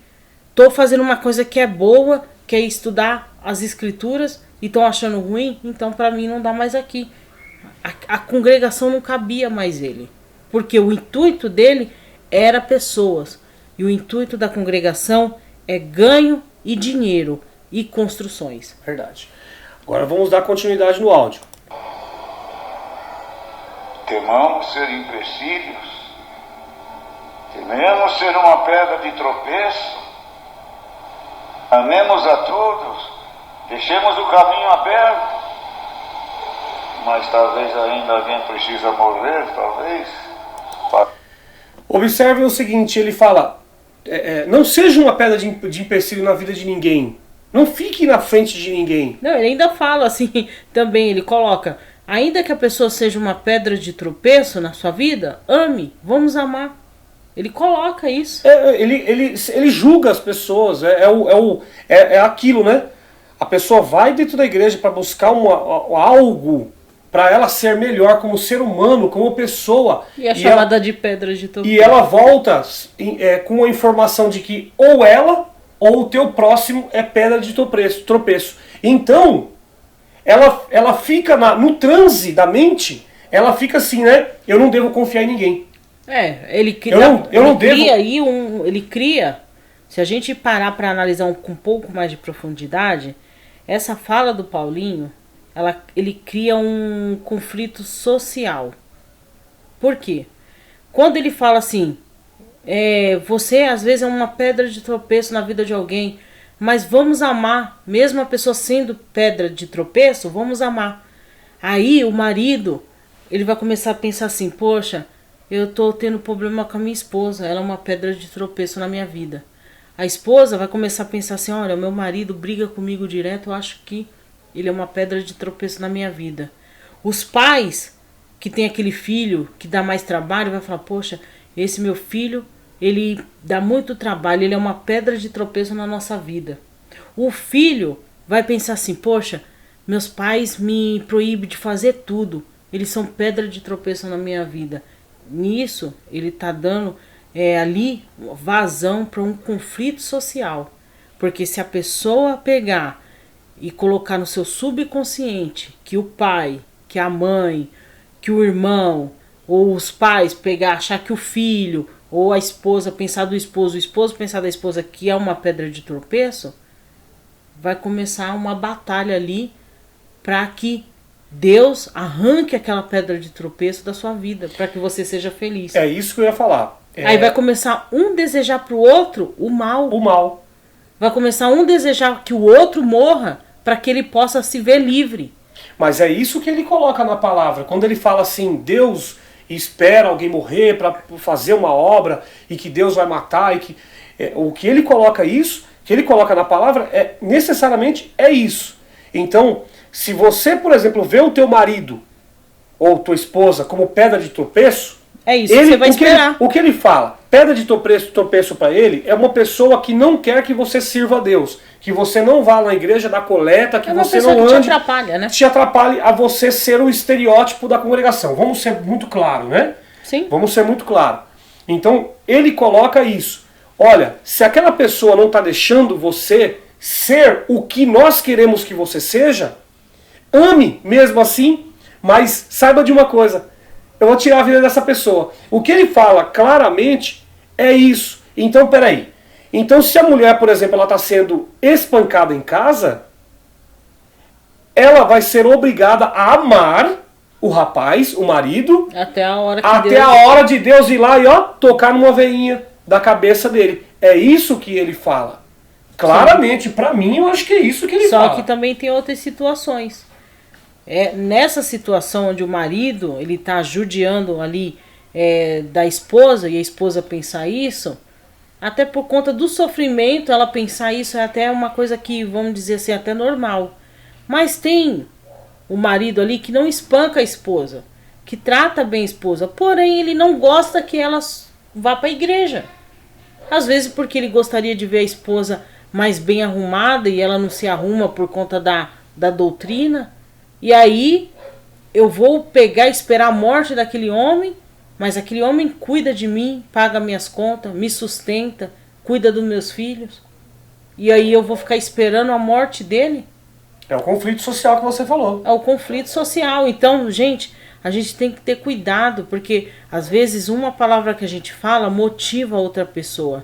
estou fazendo uma coisa que é boa, que é estudar as escrituras, e estão achando ruim, então para mim não dá mais aqui. A congregação não cabia mais ele. Porque o intuito dele era pessoas. E o intuito da congregação é ganho e dinheiro e construções. Verdade. Agora vamos dar continuidade no áudio. Temamos ser empecilhos. Tememos ser uma pedra de tropeço. Amemos a todos. Deixemos o caminho aberto. Mas talvez ainda alguém precisa morrer, talvez. Observem o seguinte, ele fala, não seja uma pedra de empecilho na vida de ninguém. Não fique na frente de ninguém. Não, ele ainda fala assim, também ele coloca, ainda que a pessoa seja uma pedra de tropeço na sua vida, ame, vamos amar. Ele coloca isso. Ele julga as pessoas, é aquilo, né? A pessoa vai dentro da igreja para buscar algo para ela ser melhor como ser humano, como pessoa. E é chamada de pedra de tropeço. E ela volta com a informação de que ou ela ou o teu próximo é pedra de tropeço. Então, ela fica no transe da mente, ela fica assim, né? Eu não devo confiar em ninguém. Ele cria, ele cria, se a gente parar para analisar com um pouco mais de profundidade, essa fala do Paulinho, ele cria um conflito social. Por quê? Quando ele fala assim, você às vezes é uma pedra de tropeço na vida de alguém, mas vamos amar, mesmo a pessoa sendo pedra de tropeço, vamos amar. Aí o marido, ele vai começar a pensar assim, poxa, eu tô tendo problema com a minha esposa, ela é uma pedra de tropeço na minha vida. A esposa vai começar a pensar assim, olha, meu marido briga comigo direto, eu acho que ele é uma pedra de tropeço na minha vida. Os pais que tem aquele filho que dá mais trabalho, vai falar, poxa, esse meu filho, ele dá muito trabalho, ele é uma pedra de tropeço na nossa vida. O filho vai pensar assim, poxa, meus pais me proíbem de fazer tudo, eles são pedra de tropeço na minha vida. Nisso, ele está dando ali vazão para um conflito social. Porque se a pessoa pegar e colocar no seu subconsciente que o pai, que a mãe, que o irmão, ou os pais achar que o filho, ou a esposa pensar do esposo, o esposo pensar da esposa que é uma pedra de tropeço, vai começar uma batalha ali para que Deus arranque aquela pedra de tropeço da sua vida, para que você seja feliz. É isso que eu ia falar. Aí vai começar um desejar pro outro o mal. O mal. Vai começar um desejar que o outro morra para que ele possa se ver livre. Mas é isso que ele coloca na palavra. Quando ele fala assim, Deus espera alguém morrer para fazer uma obra e que Deus vai matar. O que ele coloca que ele coloca na palavra, necessariamente é isso. Então, se você, por exemplo, vê o teu marido ou tua esposa como pedra de tropeço, é isso que você vai esperar. O que ele fala? Pedra de tropeço para ele é uma pessoa que não quer que você sirva a Deus, que você não vá na igreja dar coleta, que você não ande, te atrapalha, né? Te atrapalhe a você ser o estereótipo da congregação. Vamos ser muito claro, né? Sim. Vamos ser muito claro. Então, ele coloca isso. Olha, se aquela pessoa não está deixando você ser o que nós queremos que você seja, ame mesmo assim, mas saiba de uma coisa. Eu vou tirar a vida dessa pessoa. O que ele fala claramente é isso. Então, peraí. Então, se a mulher, por exemplo, ela está sendo espancada em casa, ela vai ser obrigada a amar o rapaz, o marido, até a hora de Deus ir lá e tocar numa veinha da cabeça dele. É isso que ele fala. Claramente, para mim, eu acho que é isso que ele fala. Só que também tem outras situações. Nessa situação onde o marido ele está judiando ali da esposa e a esposa pensar isso, até por conta do sofrimento ela pensar isso é até uma coisa que, vamos dizer assim, até normal. Mas tem o marido ali que não espanca a esposa, que trata bem a esposa, porém ele não gosta que ela vá para a igreja. Às vezes porque ele gostaria de ver a esposa mais bem arrumada e ela não se arruma por conta da doutrina. E aí eu vou pegar e esperar a morte daquele homem, mas aquele homem cuida de mim, paga minhas contas, me sustenta, cuida dos meus filhos. E aí eu vou ficar esperando a morte dele? É o conflito social que você falou. É o conflito social. Então, gente, a gente tem que ter cuidado, porque às vezes uma palavra que a gente fala motiva a outra pessoa.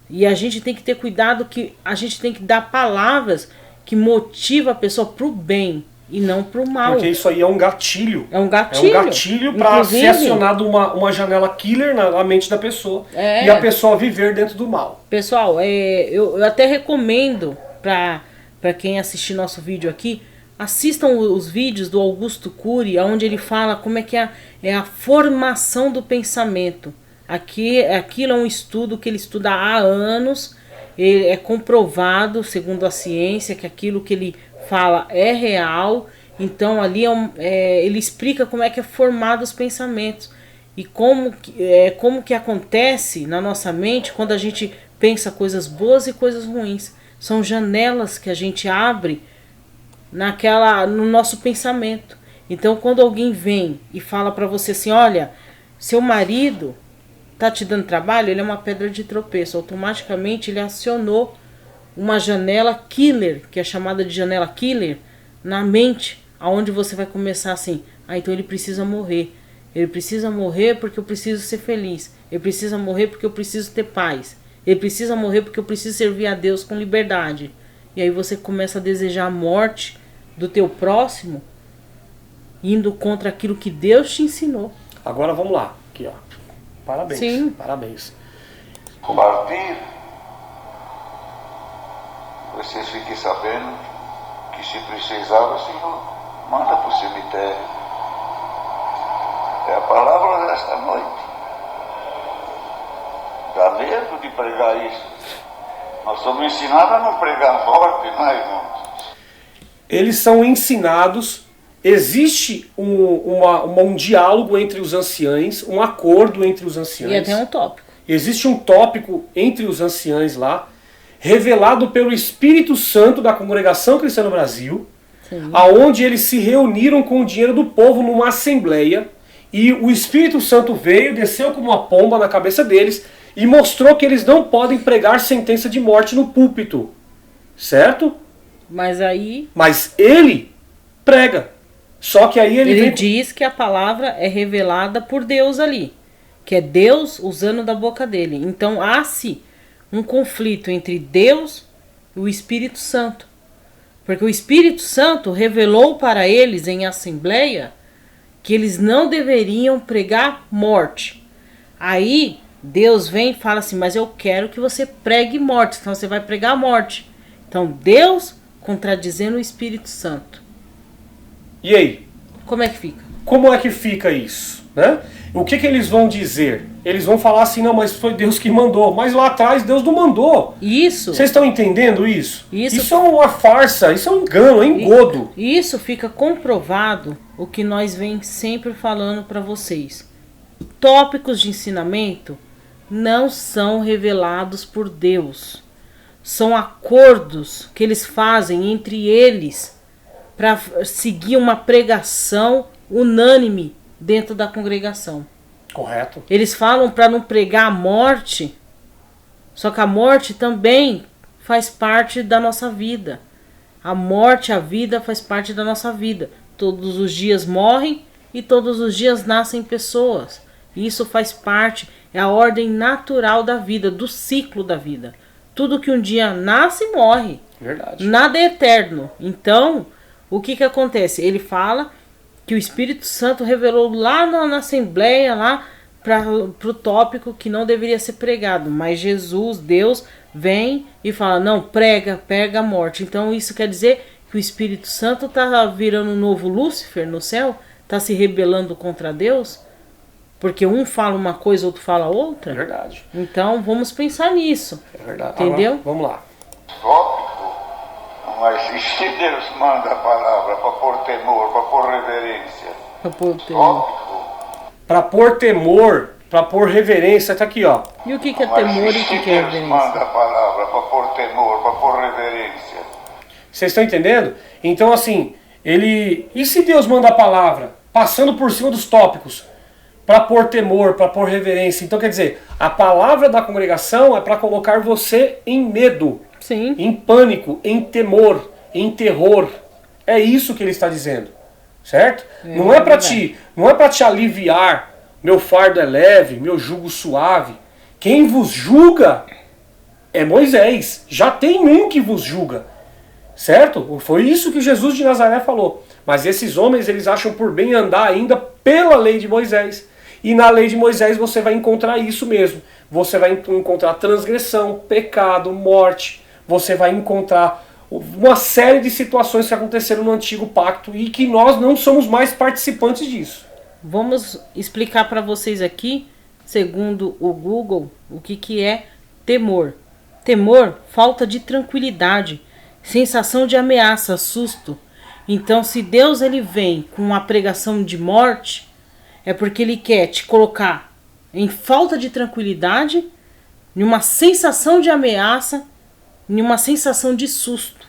E a gente tem que ter cuidado que a gente tem que dar palavras que motivam a pessoa para o bem. E não pro mal. Porque isso aí é um gatilho. É um gatilho. É um gatilho para ser acionado uma janela killer na mente da pessoa. E a pessoa viver dentro do mal. Pessoal, eu até recomendo para quem assistir nosso vídeo aqui, assistam os vídeos do Augusto Cury, onde ele fala como é que é a formação do pensamento. Aquilo é um estudo que ele estuda há anos. É comprovado, segundo a ciência, que aquilo que ele fala é real. Então ali ele explica como é que é formado os pensamentos. e como que acontece na nossa mente quando a gente pensa coisas boas e coisas ruins. São janelas que a gente abre no nosso pensamento. Então, quando alguém vem e fala para você assim, olha, seu marido tá te dando trabalho, ele é uma pedra de tropeço. Automaticamente ele acionou uma janela killer, que é chamada de janela killer, na mente, aonde você vai começar assim, então ele precisa morrer. Ele precisa morrer porque eu preciso ser feliz. Ele precisa morrer porque eu preciso ter paz. Ele precisa morrer porque eu preciso servir a Deus com liberdade. E aí você começa a desejar a morte do teu próximo, indo contra aquilo que Deus te ensinou. Agora vamos lá. Aqui, ó. Parabéns. Sim. Parabéns. Partir, vocês fiquem sabendo que se precisar, o Senhor manda para o cemitério. É a palavra desta noite. Dá medo de pregar isso. Nós somos ensinados a não pregar morte, não é, irmãos? Eles são ensinados, existe um diálogo entre os anciães, um acordo entre os anciães. E até um tópico. Existe um tópico entre os anciães lá, revelado pelo Espírito Santo da Congregação Cristã no Brasil, aonde eles se reuniram com o dinheiro do povo numa assembleia, e o Espírito Santo veio, desceu como uma pomba na cabeça deles e mostrou que eles não podem pregar sentença de morte no púlpito. Certo? Mas ele prega. Só que aí ele diz que a palavra é revelada por Deus ali. Que é Deus usando da boca dele. Então há-se um conflito entre Deus e o Espírito Santo. Porque o Espírito Santo revelou para eles em assembleia que eles não deveriam pregar morte. Aí Deus vem e fala assim, mas eu quero que você pregue morte, então você vai pregar morte. Então Deus contradizendo o Espírito Santo. E aí? Como é que fica? Como é que fica isso? Né? O que eles vão dizer? Eles vão falar assim, não, mas foi Deus que mandou. Mas lá atrás Deus não mandou. Isso. Vocês estão entendendo isso? Isso é uma farsa, isso é um engano, é engodo. Isso fica comprovado o que nós vem sempre falando para vocês. Tópicos de ensinamento não são revelados por Deus. São acordos que eles fazem entre eles para seguir uma pregação unânime dentro da congregação. Correto. Eles falam para não pregar a morte, só que a morte também faz parte da nossa vida. A morte, a vida faz parte da nossa vida. Todos os dias morrem e todos os dias nascem pessoas. Isso faz parte, é a ordem natural da vida, do ciclo da vida. Tudo que um dia nasce, morre. Verdade. Nada é eterno. Então, o que acontece? Ele fala que o Espírito Santo revelou lá na Assembleia, lá para o tópico que não deveria ser pregado. Mas Jesus, Deus, vem e fala, não, prega a morte. Então isso quer dizer que o Espírito Santo está virando um novo Lúcifer no céu? Está se rebelando contra Deus? Porque um fala uma coisa, outro fala outra? É verdade. Então vamos pensar nisso. É verdade. Entendeu? Agora, vamos lá. Tópico, mas se Deus manda a palavra para pôr temor, para pôr reverência. Tópico. Para pôr temor, para pôr reverência, tá aqui, ó. E o que é temor e o que é Deus reverência? manda a palavra para pôr temor, para pôr reverência. Vocês estão entendendo? Então, assim, e se Deus manda a palavra, passando por cima dos tópicos, para pôr temor, para pôr reverência? Então, quer dizer, a palavra da congregação é para colocar você em medo, Sim. em pânico, em temor, em terror. É isso que ele está dizendo, certo? Não é para te aliviar. Meu fardo é leve, meu jugo suave. Quem vos julga é Moisés. Já tem um que vos julga, certo? Foi isso que Jesus de Nazaré falou. Mas esses homens, eles acham por bem andar ainda pela lei de Moisés. E na lei de Moisés você vai encontrar isso mesmo. Você vai encontrar transgressão, pecado, morte. Você vai encontrar uma série de situações que aconteceram no antigo pacto e que nós não somos mais participantes disso. Vamos explicar para vocês aqui, segundo o Google, o que é temor. Temor, falta de tranquilidade, sensação de ameaça, susto. Então, se Deus ele vem com uma pregação de morte, é porque ele quer te colocar em falta de tranquilidade, em uma sensação de ameaça, em uma sensação de susto.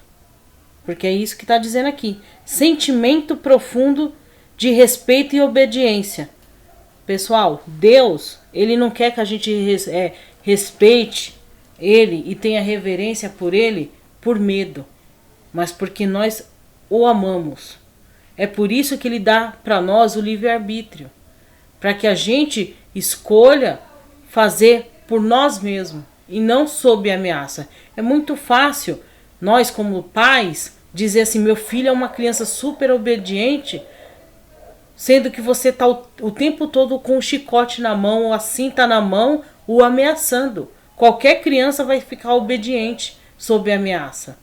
Porque é isso que está dizendo aqui. Sentimento profundo de respeito e obediência. Pessoal, Deus, Ele não quer que a gente respeite Ele e tenha reverência por Ele por medo, mas porque nós o amamos. É por isso que Ele dá para nós o livre-arbítrio, para que a gente escolha fazer por nós mesmos e não sob ameaça. É muito fácil nós, como pais, dizer assim: meu filho é uma criança super obediente, sendo que você está o tempo todo com o chicote na mão, ou a cinta na mão, o ameaçando. Qualquer criança vai ficar obediente sob ameaça.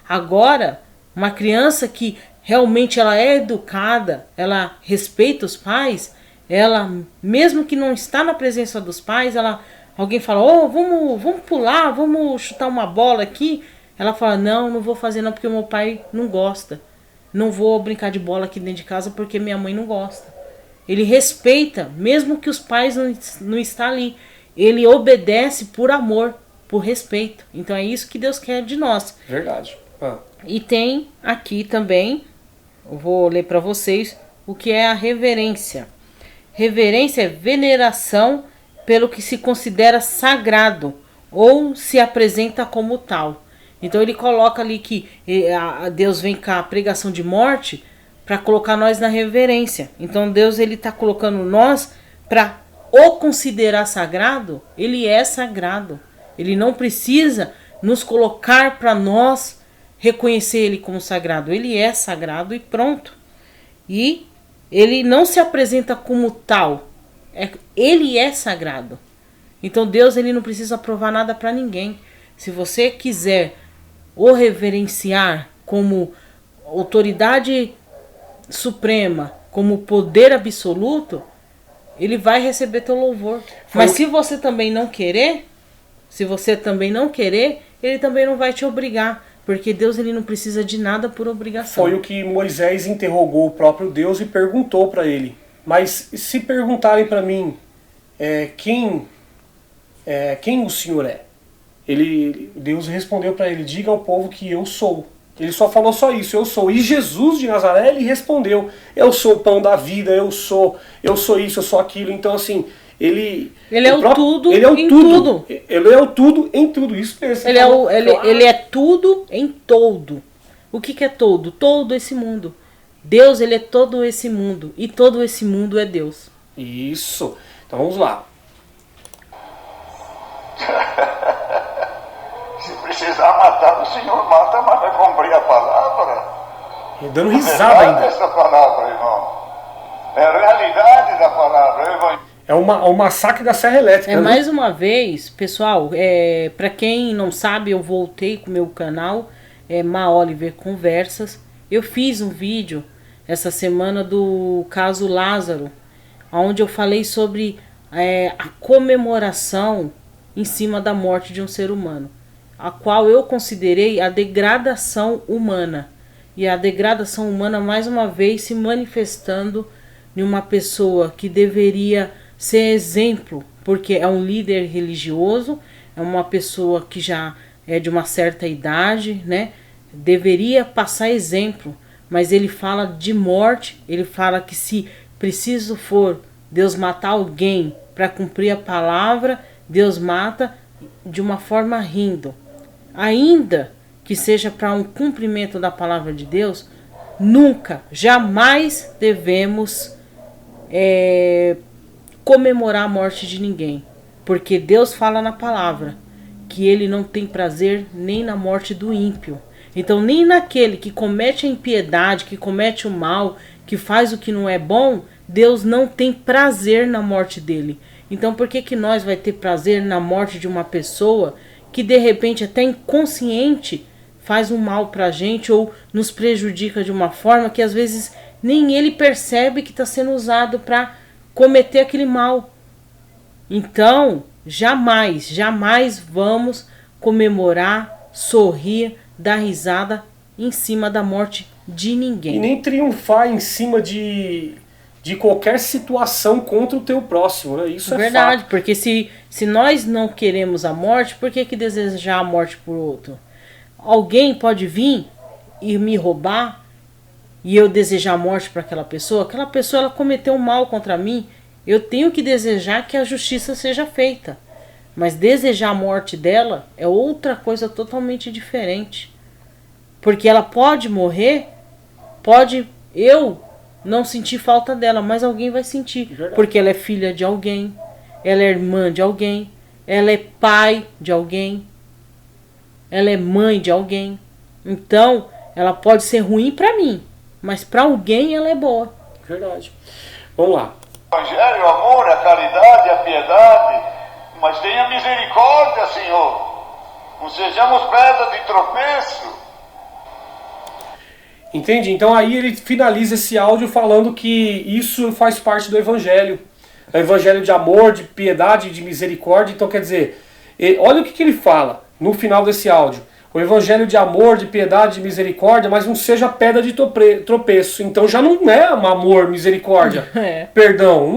Agora, uma criança que realmente ela é educada, ela respeita os pais, ela, mesmo que não está na presença dos pais, alguém fala: oh, vamos pular, vamos chutar uma bola aqui. Ela fala: não vou fazer não, porque o meu pai não gosta. Não vou brincar de bola aqui dentro de casa porque minha mãe não gosta. Ele respeita, mesmo que os pais não estão ali. Ele obedece por amor, por respeito. Então é isso que Deus quer de nós. Verdade. E tem aqui também, eu vou ler para vocês, o que é a reverência. Reverência é veneração pelo que se considera sagrado ou se apresenta como tal. Então ele coloca ali que Deus vem com a pregação de morte para colocar nós na reverência. Então Deus, ele está colocando nós para o considerar sagrado. Ele é sagrado. Ele não precisa nos colocar para nós reconhecer ele como sagrado. Ele é sagrado e pronto. E ele não se apresenta como tal. Ele é sagrado. Então Deus, ele não precisa provar nada para ninguém. Se você quiser o reverenciar como autoridade suprema, como poder absoluto, ele vai receber teu louvor. Mas se você também não querer, ele também não vai te obrigar, porque Deus, ele não precisa de nada por obrigação. Foi o que Moisés interrogou o próprio Deus e perguntou para ele: mas se perguntarem para mim quem o Senhor é? Deus respondeu para ele: diga ao povo que eu sou. Ele só falou só isso: eu sou. E Jesus de Nazaré, ele respondeu: eu sou o pão da vida, eu sou isso, eu sou aquilo. Então assim, ele é o tudo ele é o em tudo. tudo. Ele é o tudo em tudo. Isso mesmo. Ele é tudo em todo. O que é todo? Todo esse mundo. Deus, ele é todo esse mundo. E todo esse mundo é Deus. Isso. Então vamos lá. Se precisar matar, o Senhor mata, mas vai cumprir a palavra. Dando risada ainda. Essa palavra, irmão. É a realidade da palavra. É o massacre da Serra Elétrica. Mais uma vez, pessoal, para quem não sabe, eu voltei com o meu canal, Ma Oliver Conversas. Eu fiz um vídeo essa semana do caso Lázaro, onde eu falei sobre a comemoração em cima da morte de um ser humano, a qual eu considerei a degradação humana. E a degradação humana, mais uma vez, se manifestando em uma pessoa que deveria ser exemplo, porque é um líder religioso, é uma pessoa que já é de uma certa idade, né? Deveria passar exemplo, mas ele fala de morte, ele fala que se preciso for Deus matar alguém para cumprir a palavra, Deus mata de uma forma rindo. Ainda que seja para um cumprimento da palavra de Deus, nunca, jamais devemos comemorar a morte de ninguém. Porque Deus fala na palavra que ele não tem prazer nem na morte do ímpio. Então nem naquele que comete a impiedade, que comete o mal, que faz o que não é bom, Deus não tem prazer na morte dele. Então por que nós vai ter prazer na morte de uma pessoa que de repente até inconsciente faz um mal pra gente ou nos prejudica de uma forma que às vezes nem ele percebe que está sendo usado para cometer aquele mal? Então jamais vamos comemorar, sorrir, dar risada em cima da morte de ninguém. E nem triunfar em cima de de qualquer situação contra o teu próximo, né? Isso é verdade, fato. porque se nós não queremos a morte, por que desejar a morte por outro? Alguém pode vir e me roubar e eu desejar a morte para aquela pessoa ela cometeu um mal contra mim, eu tenho que desejar que a justiça seja feita. Mas desejar a morte dela é outra coisa totalmente diferente. Porque ela pode morrer, pode eu não sentir falta dela, mas alguém vai sentir. Verdade. Porque ela é filha de alguém, ela é irmã de alguém, ela é pai de alguém, ela é mãe de alguém. Então, ela pode ser ruim para mim, mas para alguém ela é boa. Verdade. Vamos lá. O Evangelho, o amor, a caridade, a piedade, mas tenha misericórdia, Senhor. Não sejamos pedra de tropeço. Entende? Então aí ele finaliza esse áudio falando que isso faz parte do Evangelho. É o Evangelho de amor, de piedade, de misericórdia. Então quer dizer, olha o que ele fala no final desse áudio. O Evangelho de amor, de piedade, de misericórdia, mas não seja pedra de tropeço. Então já não é amor, misericórdia, perdão.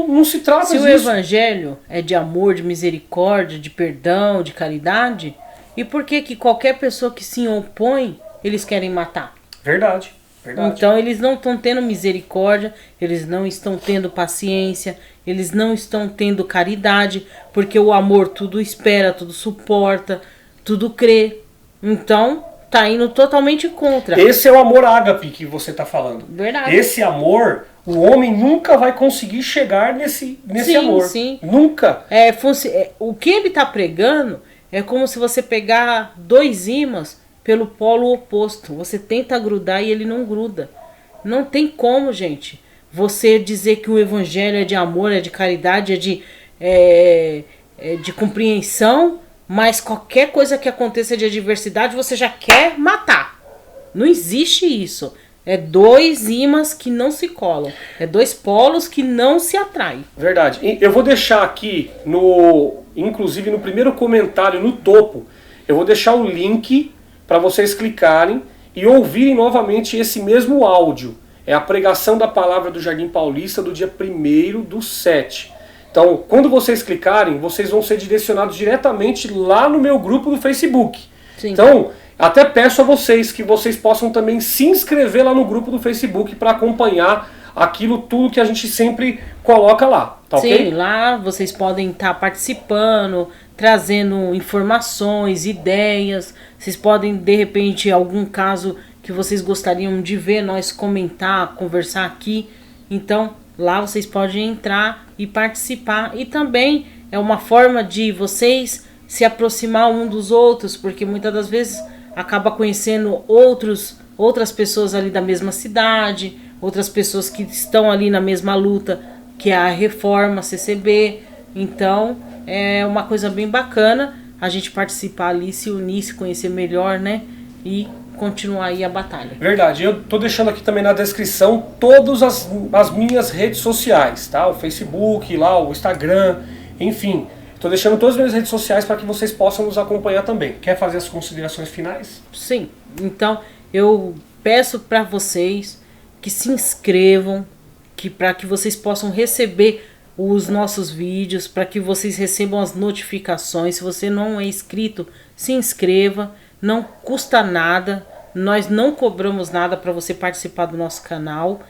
Não se trata disso. Se o Evangelho é de amor, de misericórdia, de perdão, de caridade, e por que qualquer pessoa que se opõe, eles querem matar? Verdade, verdade. Então eles não estão tendo misericórdia, eles não estão tendo paciência, eles não estão tendo caridade, porque o amor tudo espera, tudo suporta, tudo crê. Então tá indo totalmente contra. Esse é o amor ágape que você está falando. Verdade. Esse amor, o homem nunca vai conseguir chegar nesse amor. Sim. Nunca. O que ele está pregando é como se você pegar dois ímãs pelo polo oposto. Você tenta grudar e ele não gruda. Não tem como, gente, você dizer que o Evangelho é de amor, é de caridade, é de compreensão, mas qualquer coisa que aconteça de adversidade você já quer matar. Não existe isso. É dois ímãs que não se colam. É dois polos que não se atraem. Verdade. Eu vou deixar aqui, inclusive no primeiro comentário, no topo, eu vou deixar o link para vocês clicarem e ouvirem novamente esse mesmo áudio. É a pregação da palavra do Jardim Paulista do dia 1º/7. Então, quando vocês clicarem, vocês vão ser direcionados diretamente lá no meu grupo do Facebook. Sim. Então, até peço a vocês que vocês possam também se inscrever lá no grupo do Facebook para acompanhar aquilo tudo que a gente sempre coloca lá. Tá? Sim, ok? lá vocês podem estar participando, trazendo informações, ideias. Vocês podem, de repente, algum caso que vocês gostariam de ver nós comentar, conversar aqui. Então, lá vocês podem entrar e participar. E também é uma forma de vocês se aproximar um dos outros, porque muitas das vezes acaba conhecendo outras pessoas ali da mesma cidade, outras pessoas que estão ali na mesma luta, que é a Reforma CCB. Então, é uma coisa bem bacana a gente participar ali, se unir, se conhecer melhor, né? E continuar aí a batalha. Verdade. Eu tô deixando aqui também na descrição todas as minhas redes sociais, tá? O Facebook, lá, o Instagram, enfim. Tô deixando todas as minhas redes sociais para que vocês possam nos acompanhar também. Quer fazer as considerações finais? Sim. Então, eu peço para vocês que se inscrevam, para que vocês possam receber os nossos vídeos, para que vocês recebam as notificações. Se você não é inscrito, se inscreva, não custa nada, nós não cobramos nada para você participar do nosso canal.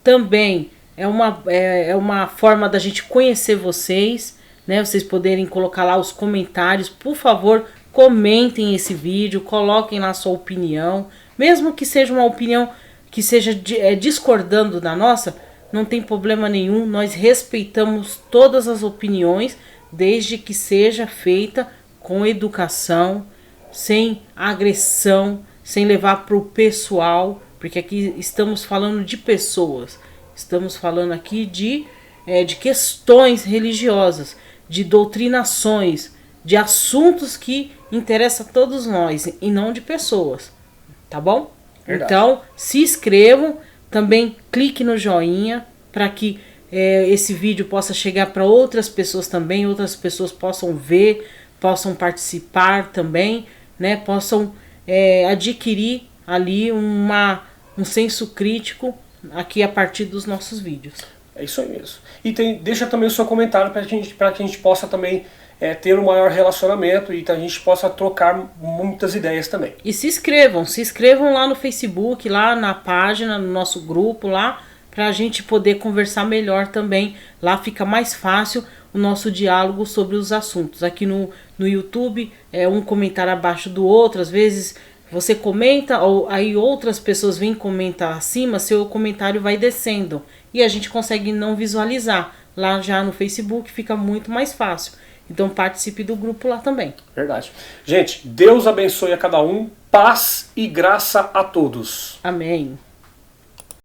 Também é uma forma da gente conhecer vocês, né? Vocês poderem colocar lá os comentários. Por favor, comentem esse vídeo, coloquem lá a sua opinião, mesmo que seja uma opinião que seja discordando da nossa, não tem problema nenhum, nós respeitamos todas as opiniões, desde que seja feita com educação, sem agressão, sem levar para o pessoal, porque aqui estamos falando de pessoas, estamos falando aqui de questões religiosas, de doutrinações, de assuntos que interessam a todos nós, e não de pessoas, tá bom? Verdade. Então, se inscrevam, também clique no joinha para que esse vídeo possa chegar para outras pessoas também, outras pessoas possam ver, possam participar também, né? Possam adquirir ali um senso crítico aqui a partir dos nossos vídeos. É isso aí mesmo. E deixa também o seu comentário para que a gente possa também ter um maior relacionamento e a gente possa trocar muitas ideias também. E se inscrevam lá no Facebook, lá na página, no nosso grupo lá, para a gente poder conversar melhor também. Lá fica mais fácil o nosso diálogo sobre os assuntos. Aqui no YouTube é um comentário abaixo do outro, às vezes você comenta, ou aí outras pessoas vêm comentar acima, seu comentário vai descendo e a gente consegue não visualizar. Lá já no Facebook fica muito mais fácil. Então participe do grupo lá também. Verdade. Gente, Deus abençoe a cada um, paz e graça a todos. Amém.